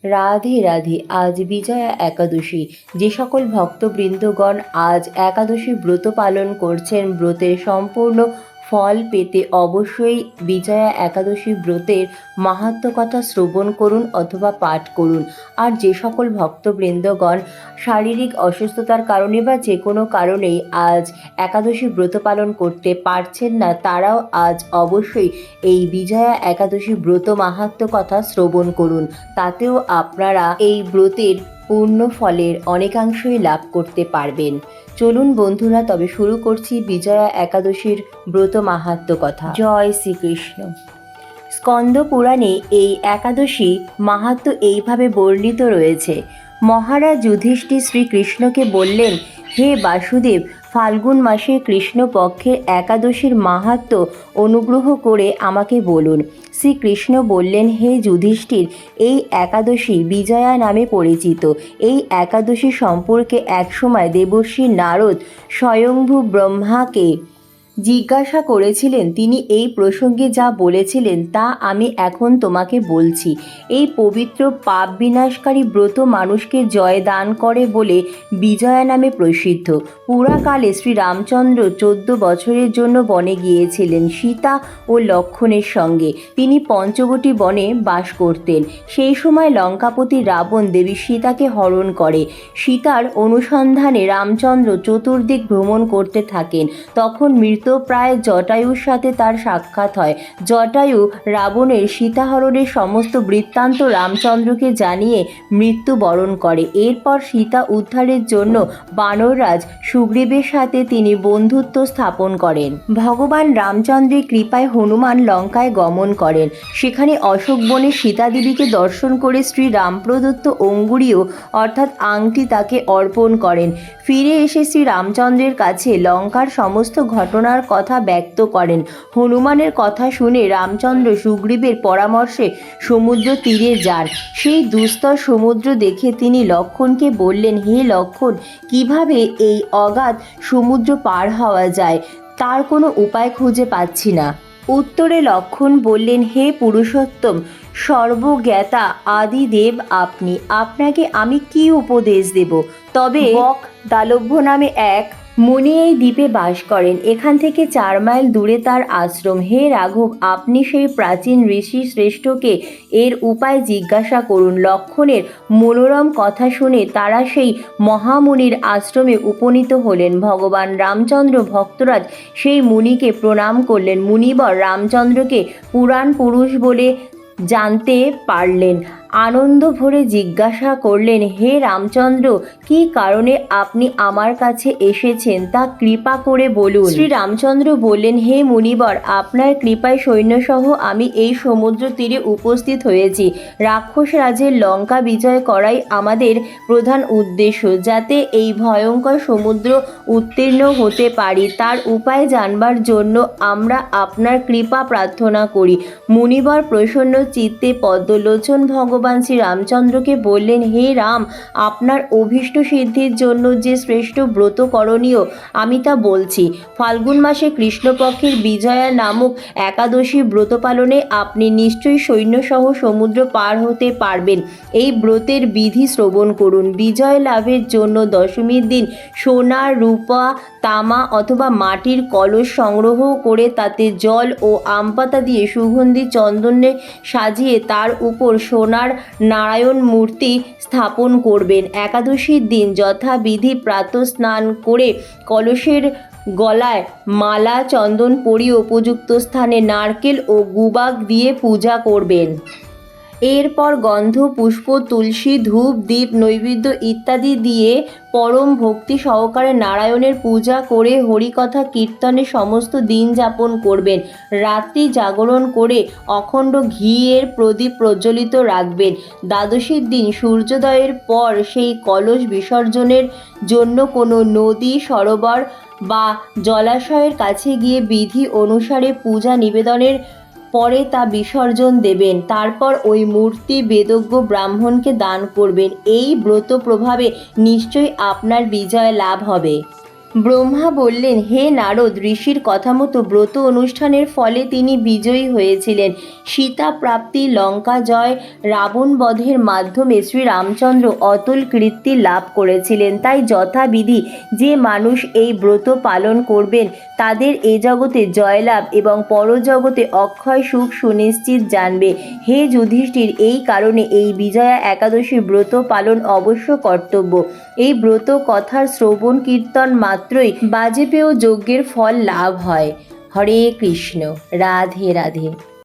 রাধে রাধে। আজ বিজয়া একাদশী। যে সকল ভক্তবৃন্দগণ আজ একাদশী ব্রত পালন করছেন, ব্রতের সম্পূর্ণ ফল পেতে অবশ্যই বিজয়া একাদশী ব্রতের মাহাত্ম্য কথা শ্রবণ করুন অথবা পাঠ করুন। আর যে সকল ভক্তবৃন্দগণ শারীরিক অসুস্থতার কারণে বা যে কোনো কারণেই আজ একাদশী ব্রত পালন করতে পারছেন না, তারাও আজ অবশ্যই এই বিজয়া একাদশী ব্রত মাহাত্ম্য কথা শ্রবণ করুন। তাতেও আপনারা এই ব্রতের পূর্ণ ফলের অনেকাংশই লাভ করতে পারবেন। চলুন বন্ধুরা, তবে শুরু করছি বিজয়া একাদশীর ব্রত মাহাত্ম্য কথা। জয় শ্রীকৃষ্ণ। স্কন্দ পুরাণে এই একাদশী মাহাত্ম্য এইভাবে বর্ণিত রয়েছে। মহারাজ যুধিষ্ঠির শ্রীকৃষ্ণকে বললেন, হে বাসুদেব, ফাল্গুন মাসে কৃষ্ণপক্ষের একাদশীর মাহাত্ম্য অনুগ্রহ করে আমাকে বলুন। শ্রীকৃষ্ণ বললেন, হে যুধিষ্ঠির, এই একাদশী বিজয়া নামে পরিচিত। এই একাদশী সম্পর্কে একসময় দেবর্ষি নারদ স্বয়ংভূ ব্রহ্মাকে জিজ্ঞাসা করেছিলেন। তিনি এই প্রসঙ্গে যা বলেছিলেন তা আমি এখন তোমাকে বলছি। এই পবিত্র পাপ বিনাশকারী ব্রত মানুষকে জয় দান করে বলে বিজয়া নামে প্রসিদ্ধ। পুরাকালে শ্রীরামচন্দ্র 14 বছরের জন্য বনে গিয়েছিলেন সীতা ও লক্ষ্মণের সঙ্গে। তিনি পঞ্চবটী বনে বাস করতেন। সেই সময় লঙ্কাপতি রাবণ দেবী সীতাকে হরণ করে। সীতার অনুসন্ধানে রামচন্দ্র চতুর্দিক ভ্রমণ করতে থাকেন। তখন মৃতপ্রায় জটায়ুর সাথে তার সাক্ষাৎ হয়। জটায়ু রাবণের সীতাহরণের সমস্ত বৃত্তান্ত রামচন্দ্রকে জানিয়ে মৃত্যুবরণ করে। এরপর সীতা উদ্ধারের জন্য বানররাজ সুগ্রীবের সাথে তিনি বন্ধুত্ব স্থাপন করেন। ভগবান রামচন্দ্রের কৃপায় হনুমান লঙ্কায় গমন করেন। সেখানে অশোক বনে সীতাদেবীকে দর্শন করে শ্রী রাম প্রদত্ত অঙ্গুরীয় অর্থাৎ আংটি তাকে অর্পণ করেন। ফিরে এসে শ্রী রামচন্দ্রের কাছে লঙ্কার সমস্ত ঘটনার কথা ব্যক্ত করেন। হনুমানের কথা শুনে রামচন্দ্র সুগ্রীবের পরামর্শে সমুদ্র তীরে যান। সেই দুস্তর সমুদ্র দেখে তিনি লক্ষ্মণকে বললেন, হে লক্ষ্মণ, কিভাবে এই অগাধ সমুদ্র পার হওয়া যায় তার কোনো উপায় খুঁজে পাচ্ছি না। উত্তরে লক্ষ্মণ বললেন, হে পুরুষোত্তম, সর্বজ্ঞাতা আদিদেব আপনি, আপনাকে আমি কি উপদেশ দেব? তবে বক দালভ্য নামে এক মুনি এই দ্বীপে বাস করেন। এখান থেকে 4 মাইল দূরে তার আশ্রম। হে রাঘব, আপনি সেই প্রাচীন ঋষি শ্রেষ্ঠকে এর উপায় জিজ্ঞাসা করুন। লক্ষ্মণের মনোরম কথা শুনে তারা সেই মহামুনির আশ্রমে উপনীত হলেন। ভগবান রামচন্দ্র ভক্তরাজ সেই মুনিকে প্রণাম করলেন। মুনিবর রামচন্দ্রকে পুরাণ পুরুষ বলে জানতে পারলেন। আনন্দ ভরে জিজ্ঞাসা করলেন, হে রামচন্দ্র, কি কারণে আপনি আমার কাছে এসেছেন তা কৃপা করে বলুন। শ্রী রামচন্দ্র বললেন, হে মুনিবর, আপনার কৃপায় সৈন্যসহ আমি এই সমুদ্র তীরে উপস্থিত হয়েছি। রাক্ষস রাজের লঙ্কা বিজয় করাই আমাদের প্রধান উদ্দেশ্য। যাতে এই ভয়ঙ্কর সমুদ্র উত্তীর্ণ হতে পারি তার উপায় জানবার জন্য আমরা আপনার কৃপা প্রার্থনা করি। মুনিবর প্রসন্ন চিত্তে পদ্মলোচন ভগবান শ্রী রামচন্দ্রকে বললেন, হে রাম, আপনার অভীষ্ট সিদ্ধির জন্য যে শ্রেষ্ঠ ব্রত করণীয় আমি তা বলছি। ফাল্গুন মাসে কৃষ্ণপক্ষের বিজয়া নামক একাদশী ব্রত পালনে আপনি নিশ্চয়ই সৈন্যসহ সমুদ্র পার হতে পারবেন। এই ব্রতের বিধি শ্রবণ করুন। বিজয় লাভের জন্য দশমীর দিন সোনা, রূপা, তামা অথবা মাটির কলস সংগ্রহ করে তাতে জল ও আমপাতা দিয়ে সুগন্ধি চন্দনে সাজিয়ে তার উপর সোনার নারায়ণ মূর্তি স্থাপন করবেন। একাদশীর দিন যথাবিধি প্রাতঃ স্নান করে কলসের গলায় মালা চন্দন পরিয়ে উপযুক্ত স্থানে নারকেল ও গুবাক দিয়ে পূজা করবেন। এরপর গন্ধ, পুষ্প, তুলসী, ধূপ, দীপ, নৈবেদ্য ইত্যাদি দিয়ে পরম ভক্তি সহকারে নারায়ণের পূজা করে হরিকথা কীর্তনে সমস্ত দিন যাপন করবেন। রাত্রি জাগরণ করে অখণ্ড ঘিয়ের প্রদীপ প্রজ্বলিত রাখবেন। দ্বাদশীর দিন সূর্যোদয়ের পর সেই কলস বিসর্জনের জন্য কোনো নদী, সরোবর বা জলাশয়ের কাছে গিয়ে বিধি অনুসারে পূজা নিবেদনের পরে তা বিসর্জন দেবেন। তারপর ওই মূর্তি বেদজ্ঞ ব্রাহ্মণকে দান করবেন। এই ব্রত প্রভাবে নিশ্চয়ই আপনার বিজয় লাভ হবে। ব্রহ্মা বললেন, হে নারদ, ঋষির কথা মতো ব্রত অনুষ্ঠানের ফলে তিনি বিজয়ী হয়েছিলেন। সীতা প্রাপ্তি, লঙ্কা জয়, রাবণ বধের মাধ্যমে শ্রীরামচন্দ্র অতুল কীর্তি লাভ করেছিলেন। তাই যথাবিধি যে মানুষ এই ব্রত পালন করবেন তাদের এ জগতে জয়লাভ এবং পরজগতে অক্ষয় সুখ সুনিশ্চিত জানবে। হে যুধিষ্ঠির, এই কারণে এই বিজয়া একাদশী ব্রত পালন অবশ্য কর্তব্য। এই ব্রত কথার শ্রবণ কীর্তন মাত্রই বাজপেয় যজ্ঞের ফল লাভ হয়। হরে কৃষ্ণ। রাধে রাধে।